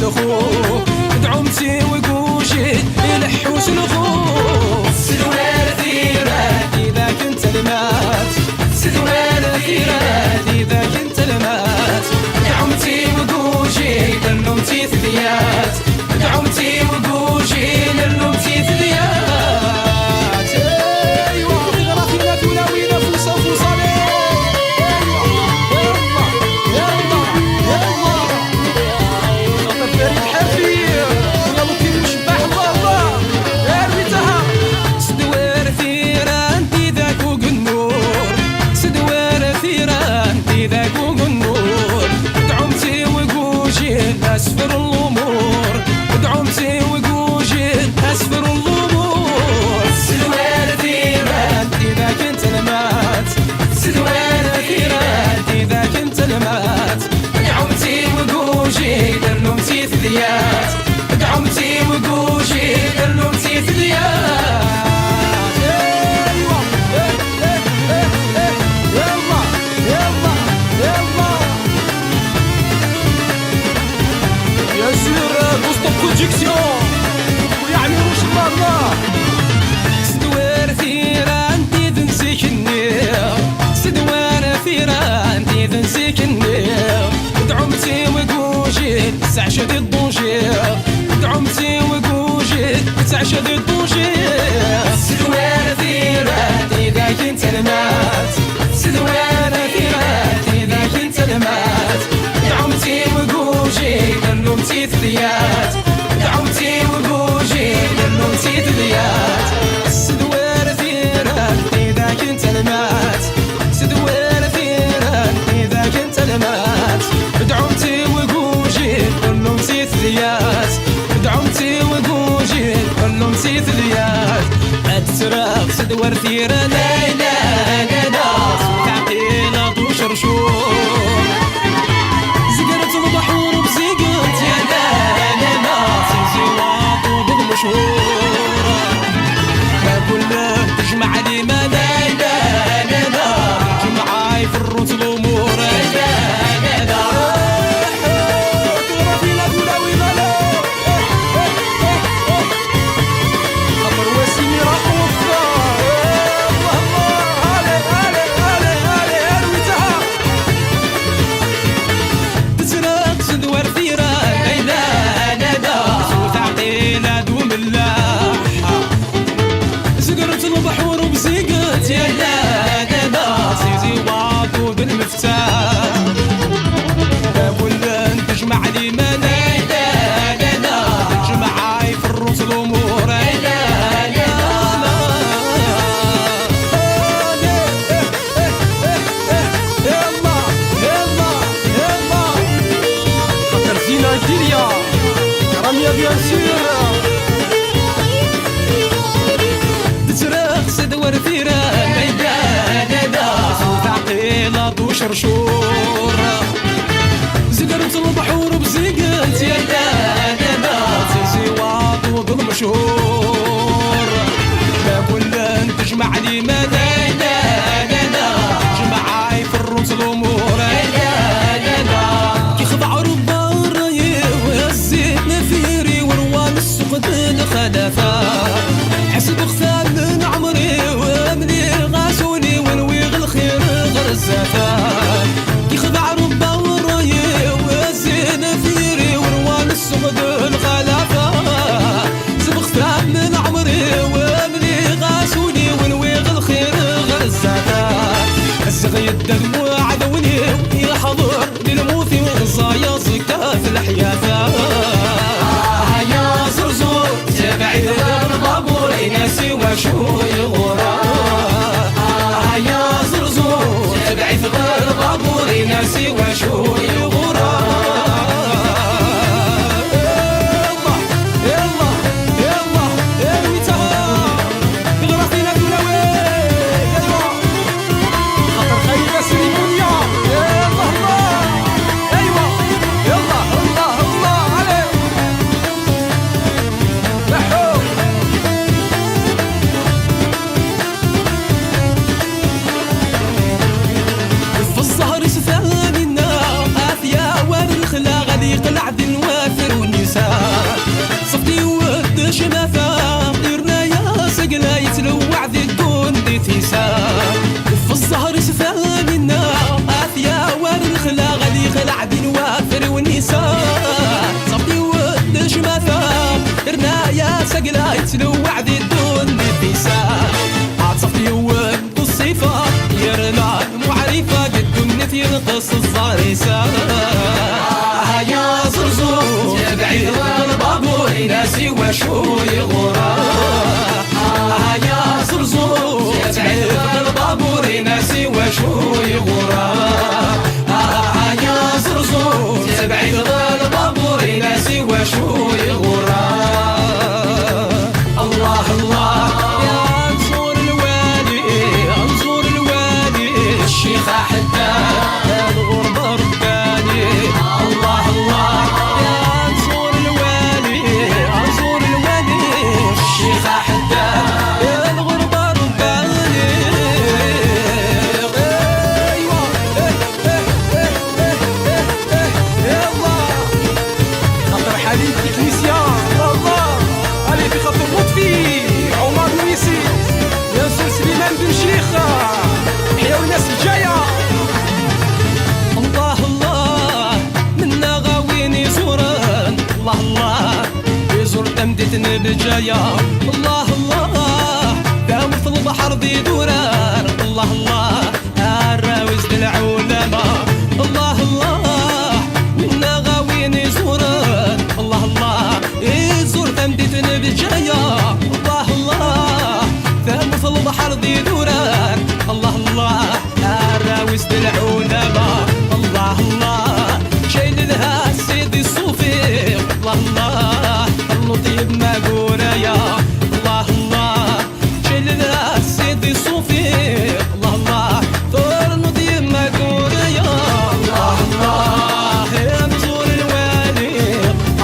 الخو دعمتي وقوشي يلحوس الخو سدوار ثيرات إذا كنت المات سدوار ثيرات إذا كنت المات دعمتي وقوشي لنمتي ثديات دعمتي وقوشي لنمتي ثديات ايوا غرافينا كلاوينا فوصه فوصه أسفر الأمور دعمتي وقوشي أسفر الأمور سدوار ثيرات إذا كنت المات سدوار ثيرات إذا كنت المات دعمتي وقوشي لنمتي ثديات دعمتي وقوشي لنمتي ثديات ويعملوا شباب الله سدوار ثيران إذا نسيكني سدوار ثيران إذا نسيكني دعمتي وقوشي تعشى ذي الضوجي دعمتي وقوشي تعشى ذي الضوجي سدوار ثيران إذا كنت المات سدوار ثيران إذا كنت المات دعمتي وقوشي لنمتي ثديات دعمتي وقوشي لنمتي ثديات سدوار ثيران إذا كنت المات سدوار ثيران إذا كنت المات دعمتي وقوشي لنمتي ثديات دعمتي وقوشي لنمتي ثديات أتسرق سدوار ثيران ليلى ناس تعقيلة وشرشور زقرت البحور بزقت يا دانا ناس زواط وبالمشهور ما كنا تجمع لي ما دانا جمعاي في الروت الامور دانا تغرفينا كلاوي مالا خطر وسيمي راح وفا سدوار ثيران ليلى ناس وتعقيلة دوم اللاحة زقرت البحور وبزقت يا ناس زواط وبالمفتاح ولا تجمع لي ما ليلى تجمعاي في الروس الأمور Dilia, رمية بيان سور تسرق سدوار ثيران ميدان ناس وتعقيلة وشرشور زقرت البحور بزقت يا ناس زواط وبالمشهور ما كنا تجمع لي ما جمعاي في الروس الأمور كي خضع ربا نفيري وروان السقط الخلفاء حسب خفان من عمري وامني غاسوني ونويغ الخير غرزفاء كي خضع ربا وراي وزي نفيري وروان السقط الخلفاء حسب خفان من عمري وامني غاسوني ونويغ الخير غرزفاء الزغي الدموع عذوني يحضر للموت وغزايا زكا في الحياة بعيد البابور ناسي وشو يغورا يا زرزور بعيد البابور ناسي وشو يغورا ينقص الصاريسة. يا زرزور بعيد البابور ناسي وشو يغرى. يا زرزور بعيد البابور ناسي وشو يغرى. يا زرزور بعيد البابور ناسي وشو يغرى. الله الله يا نزور الوالي نزور الوالي الشيخ حداد الغربة رباني. الله الله يا نزور الوالي نزور الوالي الشيخ حداد الغربة رباني. ايوه يلا خاطر حبيب الكنيسيان الله علي في خط اللطفي عمر نويسي ياسر سليمان بن شيخة حيا والناس الجاية. الله الله منا غاوين يزورن. الله الله يزور تمدتني بجاية. الله الله داور في البحر دي دوران. الله الله الراوز للعلماء. الله الله منا غاوين يزورن. الله الله يزور تمدتني بجاية. الله الله داور في البحر دي دوران. الله الله الراوز للعلماء. الله الله شايل لها سيدي الصوفي. الله الله اللطيب ما قورايا. الله الله شايل لها سيدي الصوفي. الله الله ثور اللطيب ما قورايا. الله الله يا نزور الوالي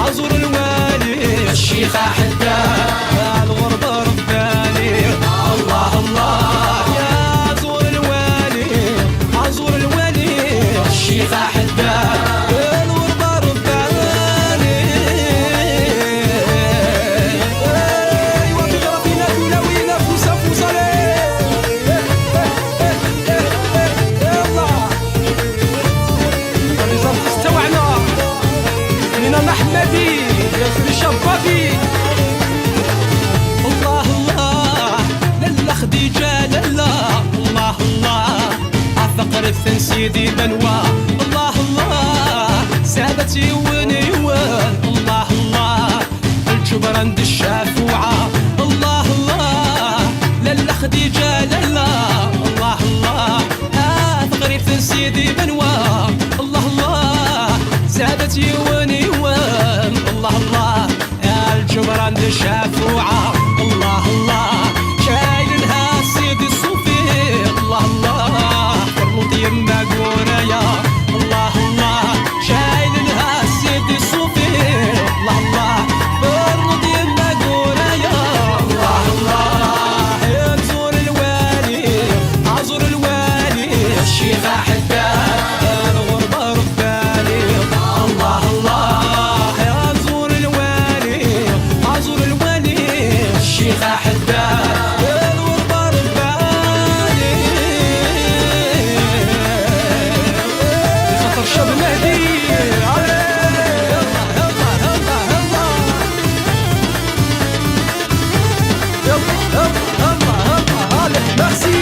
عزور الوالي الشيخ حداد الغربة رباني. الله الله يا زور الوالي عزور الوالي الشيخ حداد الغربة رباني. ايوا تجرى فينا تولوينا فوسا فوسا يلا الرجال استوعنا من محمدي يا في شبابي. الله الله للا خديجة للا. الله الله عالثقر الثن سيدي بنوا. الله الله سابتي ونيوان. الله الله الجبران دي الشافوعة. الله الله للا خديجة للا. الله الله عالثقر الثن سيدي بنوا. الله الله سابتي ونيوان. الله الله الجبران دي الشافوعة. الله الله شايل لها سيدي الصوفي. الله الله فرموت يما قورايا. الله الله شايل لها سيدي الصوفي. الله الله فرموت يما قورايا. الله الله يا نزور الوالي عزور الوالي الشيخ حداد الغربة رباني. الله الله يا نزور الوالي عزور الوالي الشيخ حداد الغربة رباني. خاطر الشاب المهدي يلا يلا يلا يلا يلا يلا يلا ميرسي.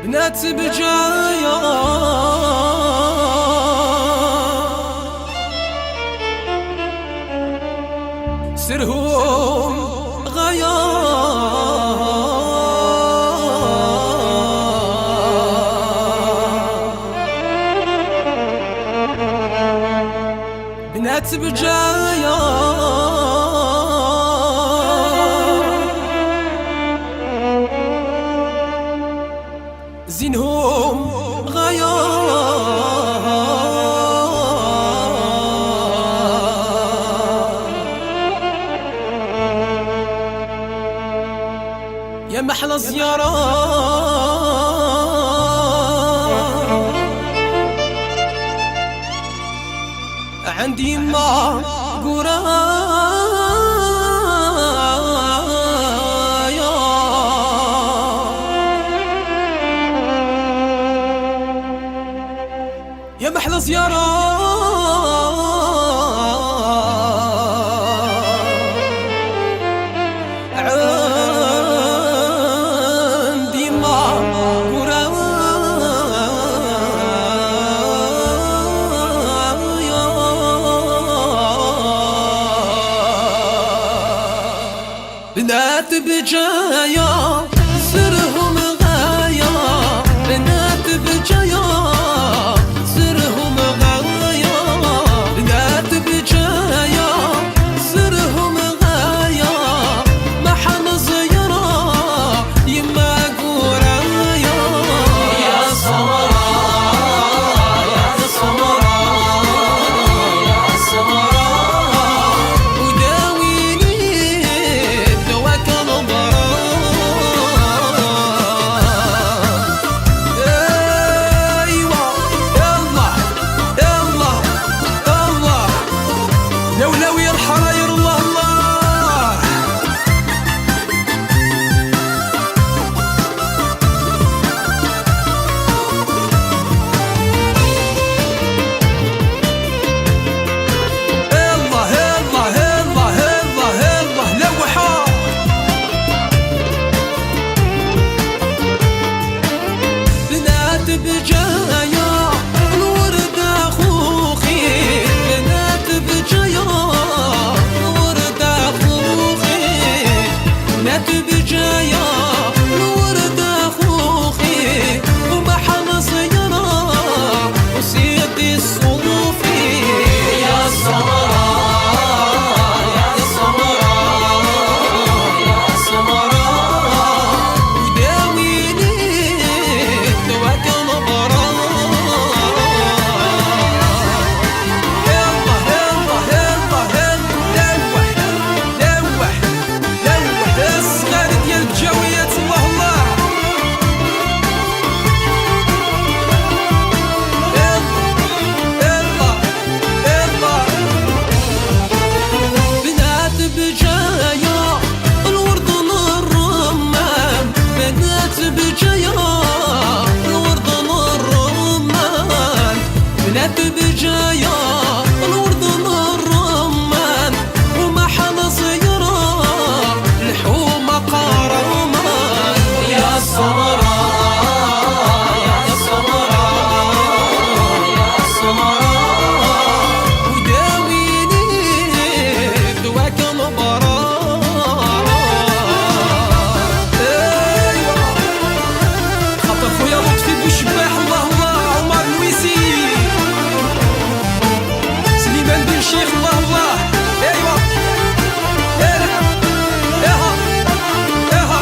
بنات بجايا سرهم غيا بنات بجايا زينهم غيا يا محلى زيارة عندي ما قرايا يا محلى زيارة عندي ما قرايا بنات بجايا سرهم غايا بنات بجايا سرهم غايا بنات بجايا سرهم غايا ما حنزيرا يما قرايا يا سمراء يا سمراء يا سمراء وداويني دواك لولوي الحراير الله الله الله الله الله الله الله لوحة بنات بجايا الورد اخوخي بنات بجايا الورد اخوخي بنات بجايا الورد اخوخي وما حنصيرا وسيدي الصوفي يا سمراء يا سمراء يا سمراء وداويني دواك نبراء يلا يلا يلا يلا لوح الصغار ديال الجويات الله الله يلا يلا بنات بجايا الورد الرمان بنات بجايا الورد الرمان بنات بجايا الورد الرمان وما حنصيرا الحومة قرمان يا سمراء يا سمراء يا سمراء وداويني دواك نبراء ايوا خاطر خويا لطفي بوشباح الله الله عمر الويسي سليمان بن شيخ الله الله ايوا ياها ياها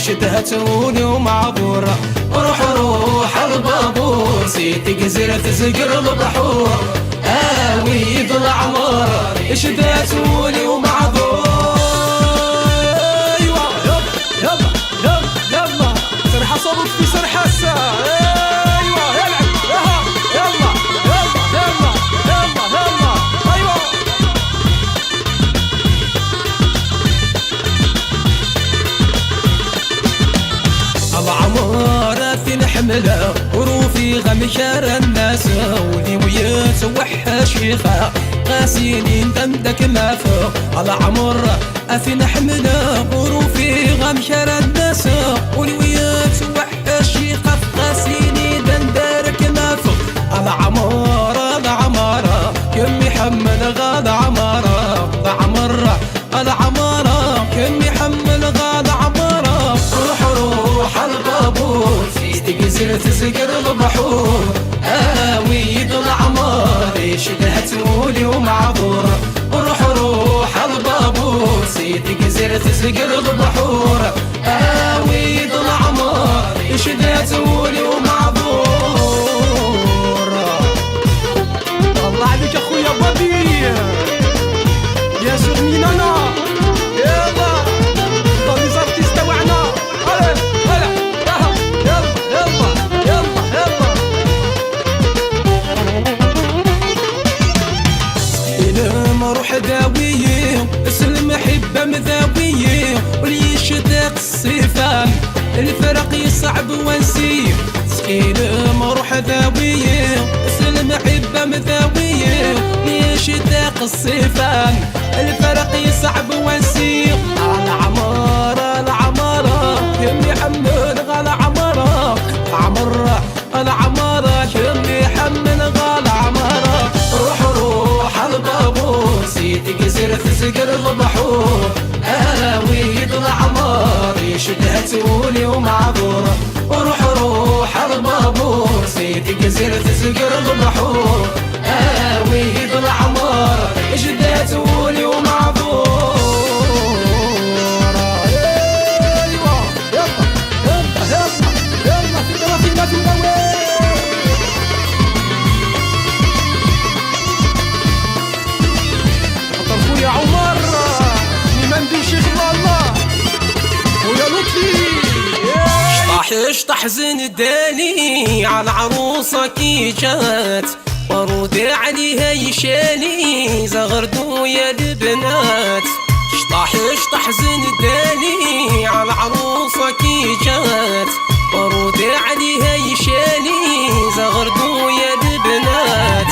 شدها تولي ومعبورة. روح روح البابور سيدي جزيرة تزقر البحور، ويد العمر شدها تولي ومعبور. ايوا يلا يلا يلا يلا سرحة صوت في سرحة الساعة. ايوا يلعب يلا يلا يلا يلا يلا ايوا. العمارة في نحملها وروفي غمشار الناس، ولي وياس وحشيخة غاسينين دمدك ما فوق. العمارة في نحملها وروفي غمشار الناس، ولي وياس وحشيخة غاسينين دمدك ما فوق. العمارة العمارة كم يحمل غاد عمارة. العمارة العمارة كم يحمل غاد عمارة. روح روح البابور سيدي جزيرة تزقر البحور، ويد العمار شدها تولي ومعبورة. روح روح البابور سيدي جزيرة تزقر البحور، ويد العمار شدها تولي ومعبورة. الله عليك اخويا بابي يا سورني انا. يلا طولي زرتي استوعنا. هلا هلا يلا يلا يلا يلا. سلم روح داوية اسلم حبة مذاوية، واللي يشدق الصيفان الفرق يصعب ونسيه. سلم روح ذاوية اسلم حبة مذاوية، يشدق الصيفان الفرق يصعب ونسيه. العمارة العمارة كم يحمل غال عمارة. العمارة العمارة كم يحمل غال عمارة. روح روح البابور سيدي جزيرة تزقر البحور، ويد العمار يشدها تولي ومعبورة. روح روح البابور سيدي جزيرة تزقر البحور، ويد العمار يشدها تولي ومعبورة. ايوا يلا يلا يلا يلا في الدوافينات المدوية. خويا عمر مندي شيخ الله ويا لطفي. اشطح زين داني على عروسة كي جات، ورود عليها يشاني زغردو يا البنات. اشطح زين داني على عروسة كي جات، ورود عليها يشاني زغردو يا البنات.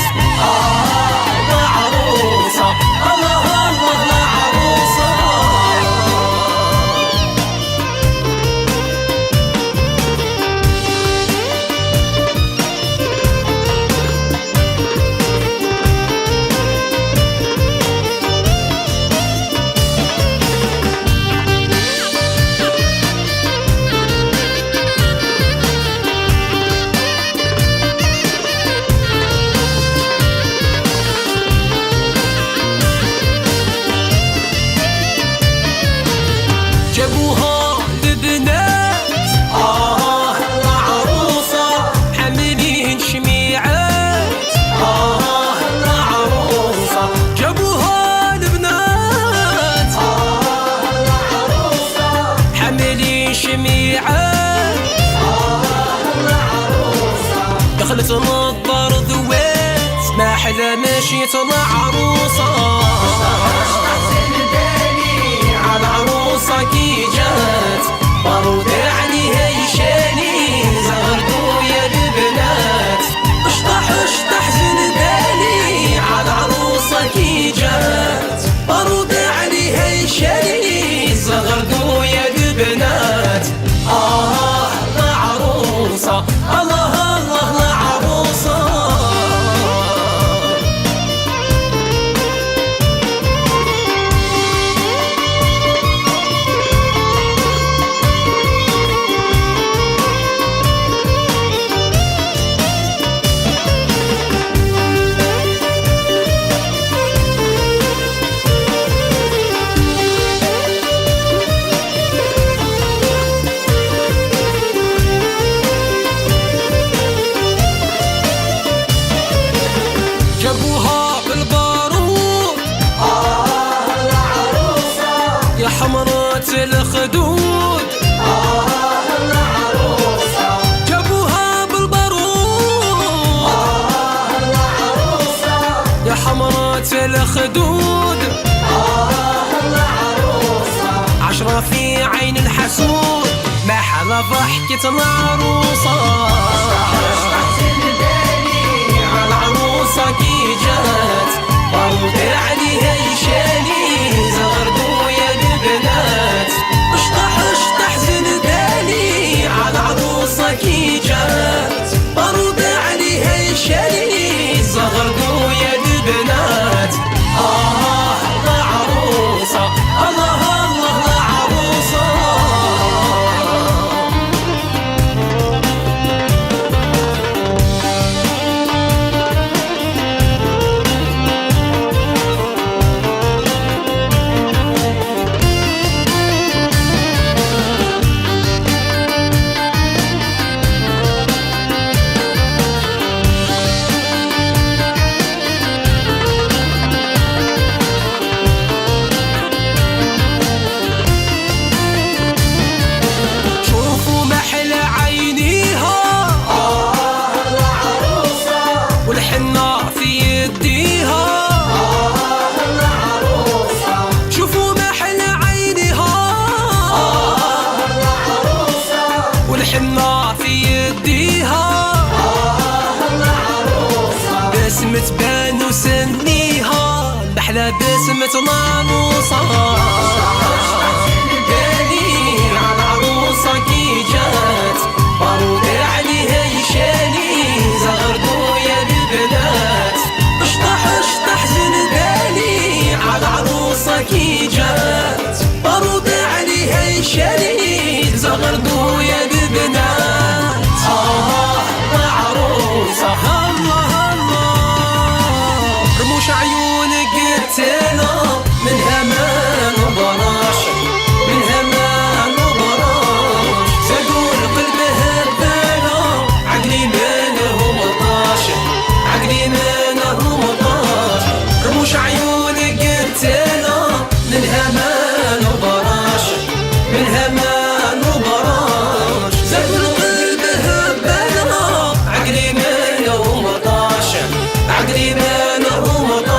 عروسة الله الله عروسة. جابوها لبنات العروسة حاملين شميعات. العروسة جابوها لبنات العروسة حاملين شميعات. العروسة دخلت مضر ذوات ما حدا مشيت العروسة. العروسة كي جات برود عليها يشاني زغردو يا البنات. اشطح زنداني على العروسة كي جات، برود عليها يشاني زغردو يا البنات. العروسة الله الله العروسة. حمرات الخدود العروسة جابوها بالبارود العروسة يا حمرات الخدود العروسة 10 في عين الحسود ما حلا ضحكة العروسة العروسة كي جات بارود عليها يشاني زغردو يا البنات اشطح زنداني على العروسة كي جات بارود عليها يشاني زغردو يا البنات العروسة الله العروسة شوفوا محل عينيها العروسة والحنة في يديها العروسة شوفوا محل عينيها العروسة والحنة في يديها العروسة بسمة بان وسنيها بحلى بسمة ناموسة بالي على العروسة كي جات بارود عليها يشاني زغردو يا البنات اشطح زنداني على العروسة كي جات بارود عليها يشاني زغردو يا البنات العروسة الله رموش عيونك قتلة منها ما نبراش منها ما نبراش زادوا القلب هبالة عقلي ماله مطاش عقلي ماله مطاش رموش عيونك قتلة منها ما نبراش منها ما نبراش زادوا القلب هبالة عقلي ماله مطاش عقلي ماله مطاش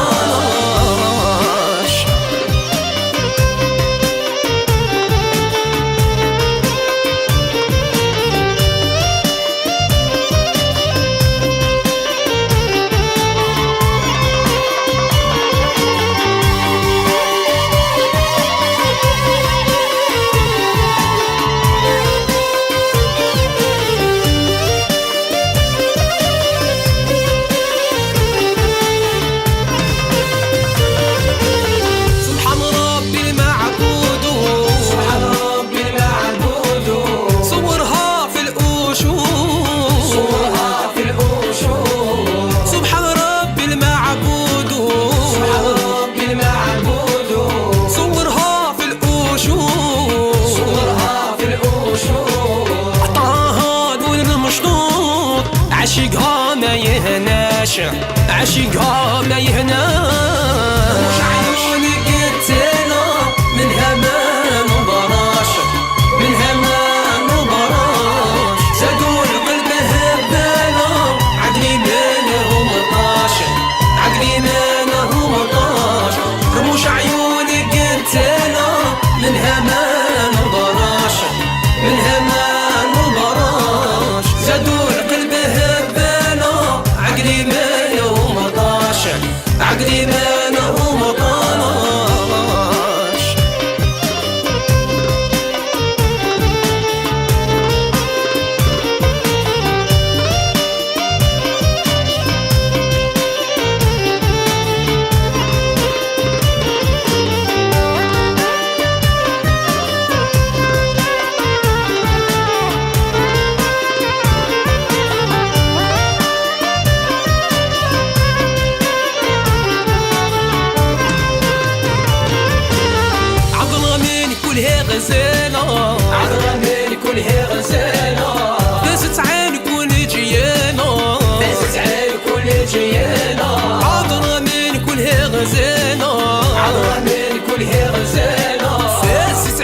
سبحان ربي المعبود سبحان ربي المعبود صورها في الأشهر صورها في الأشهر سبحان ربي المعبود سبحان ربي المعبود صورها في الأشهر صورها في الأشهر عطاها نور المشطوط عشقها ما يهناش عشقها ما يهناش عيونك قتلة منها ما نبراش منها ما نبراش زادوا القلب هبالة عقلي ماله مطاش عقلي ماله مطاش رموش عيونك قتلة منها ما نبراش منها ما نبراش زادوا القلب هبالة عقلي ماله مطاش عقلي ماله مطاش غزالة عالرمل كلها غزالة دازت عين كل جيانة دازت عين كل جيانة عالرمل كلها غزالة عالرمل كلها غزالة فازت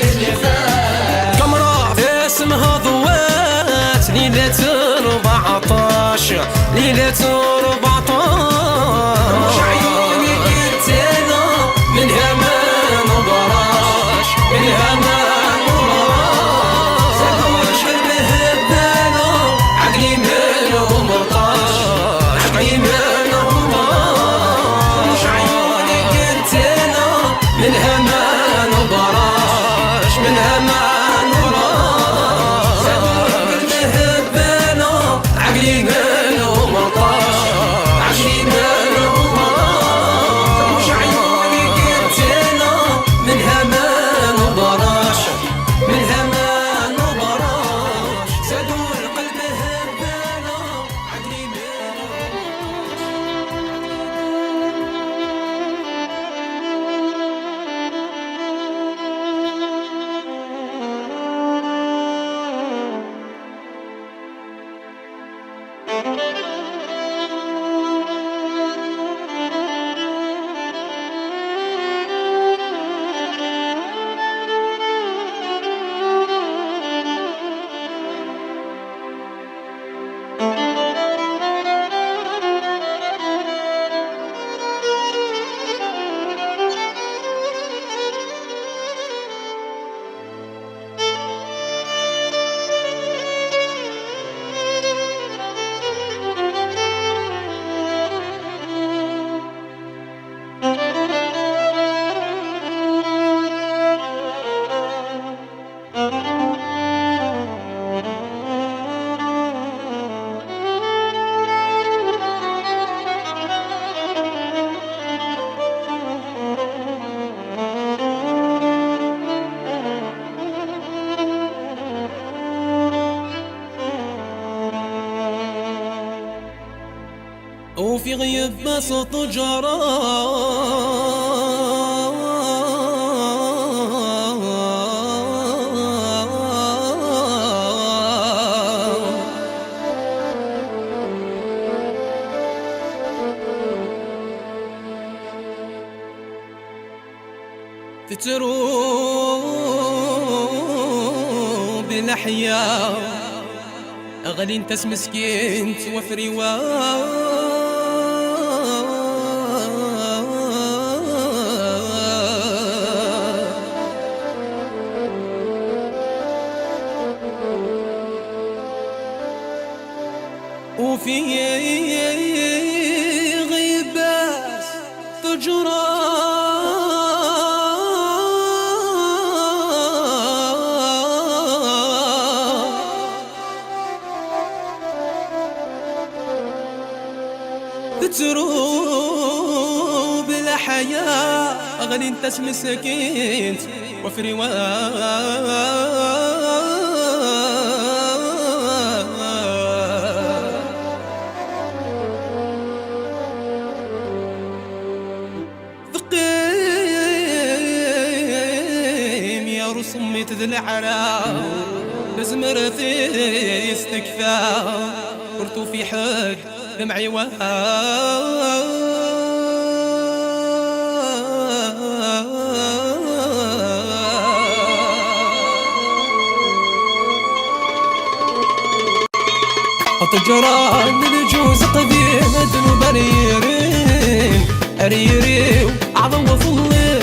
اللي فات قمرة اسمها ضوات ليلة 14 ليلة 14 مش عيوني قلت انا منها ما نبراش منها ما نبراش زادوش قلبها ببالو عقلي منهم طاش عقلي منهم طاش مش عيوني قلت انا منها ما نبراش منها ما نبراش زادوش قلبها ببالو عقلي منهم طاش عقلي منهم طاش مش عيوني قلت انا منها ما نبراش منها ما نبراش زادوا القلب هبالو عقلي وفي غيب بسط جرى تتروب الأحياء أغلي انت مسكين توفري وفي غيبات تجرى تروب الحياة أغني انت مسكين وفري ثقيم يا رسمي تدلع لازم رثي يستكفى قلتو في حد دمعي تجرى من جوز قديم ذنوب ريرين ريري عظم وفلي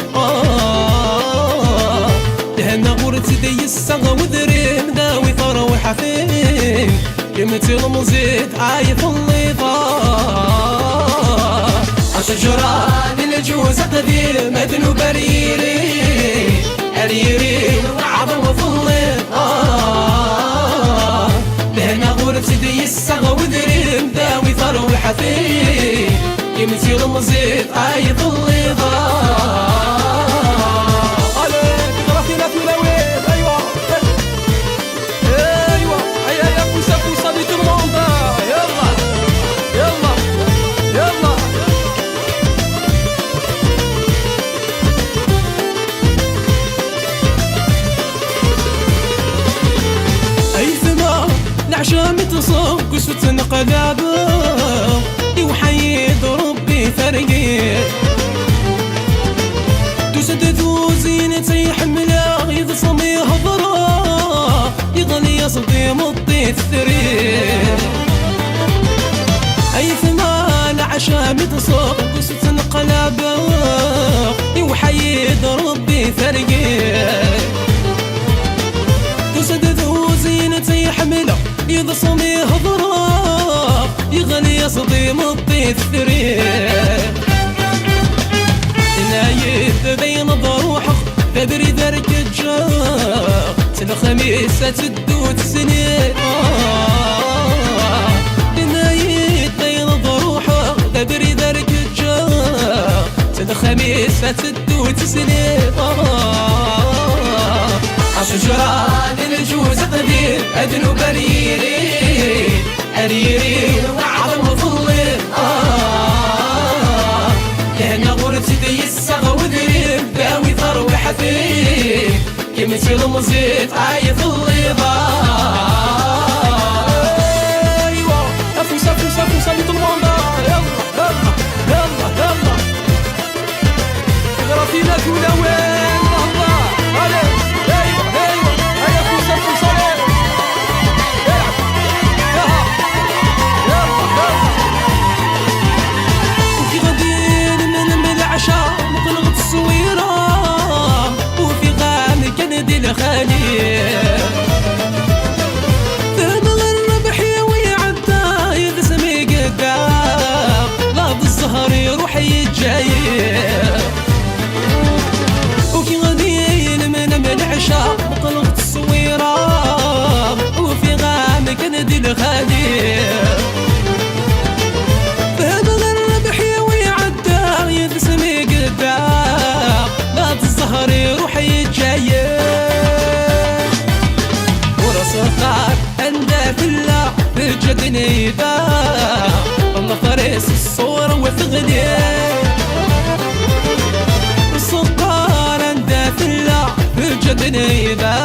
لهنا غورت دي السغى وذريم داوي ثروي حفين قيمتي المزيد عايف الليطار تجرى من جوز قديم ذنوب ريرين ريري عظم وفلي لهنا غورت دي السغى وذريم داوي ثروي حفين قيمتي المزيد عايف الليطار عشان متصاب قسوة نقلابه يوحيد ربي فرقي تسدد الثريد أي ثمان عشام تصاب قصة انقلابه يوحيد ربي ثرقيه قصد ذو زينة يحمله يضصمي هضراء يغني يصديم الطيث ثريد نايد بين ضروحه ذبري ذرك الجاق الخميسة تدوت سنين نايد بين ضروحه ذبري ذرك الجاق الخميسة تدوت سنين عشجران الجوز قدير أدنو بريري أريري وعظم ظلم لهنا غرت دي السغ وذريب داوي ثروي حفيف كمتي المزيد عايث الليضة ايوه افوس افوس افوس اللي طلبان يلا يلا يلا يلا غرفينا كولا وين الله علي ايوه ايوه هيا افوس افوس علي العب يلا يلا وفي غدير من العشاء مقلغ التصويره وفي غام كندي الخليل ثم الربح يوي عدا يذسمي قدام لاض الزهر يروح يتجايب وفي غدير من العشاء مقلغ التصويره وفي غام كندي الخليل الظهر يروح يتجايب ورصقار عنده في الله في الجد نيبا والله فريس الصورة وثغلي السكر عنده في الله في الجد نيبا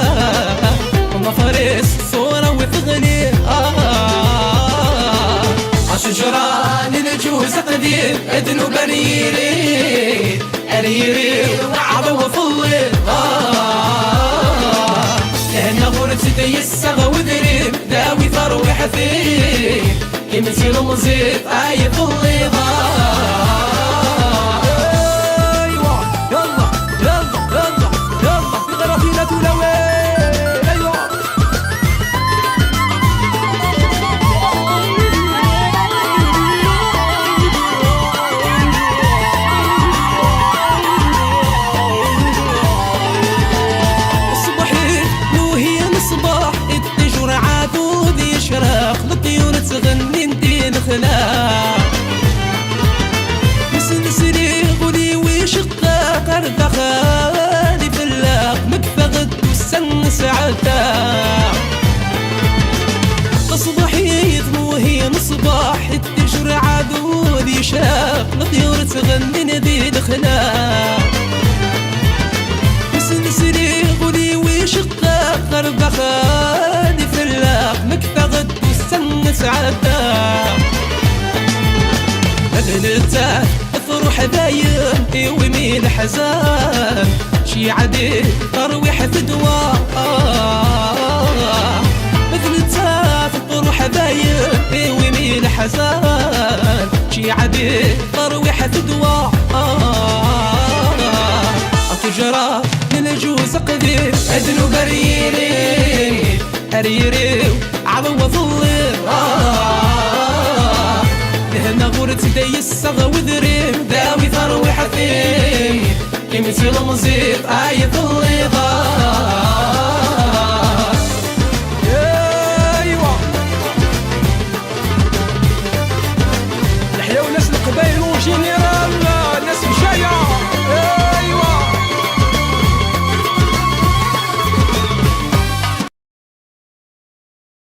والله فريس الصورة وثغلي عشجران الجوز قديم ادنو بريري أريري وعظم وفلي لهنا غرت دي السغ وذريب داوي ثروي حفيف كمتي المزيد عايث الليضة ايوه يلا يلا يلا يلا في غرفينا كولا وين ايوه الطيور تغني ندي الخلاق مسنسري غلي وشقاق أرد خالي فلاق مكفغد والسن سعداق تصبحي ثموهي مصباح التجر عذود يشاق الطيور تغني ندي الخلاق مسنسري غلي وشقاق أرد خالي فلاق مكفغد سعداء مذنته افرح دايم وميل حزان شي عدي ترويح فدوى مذنته افرح دايم وميل حزان شي عدي ترويح فدوى تجرى من الجوز قديم ادنو بريري أريري عظم وظلي لهنا غرت دي السغ وذريم داوي ثروي حفيف كمتي المزيد عايث الليل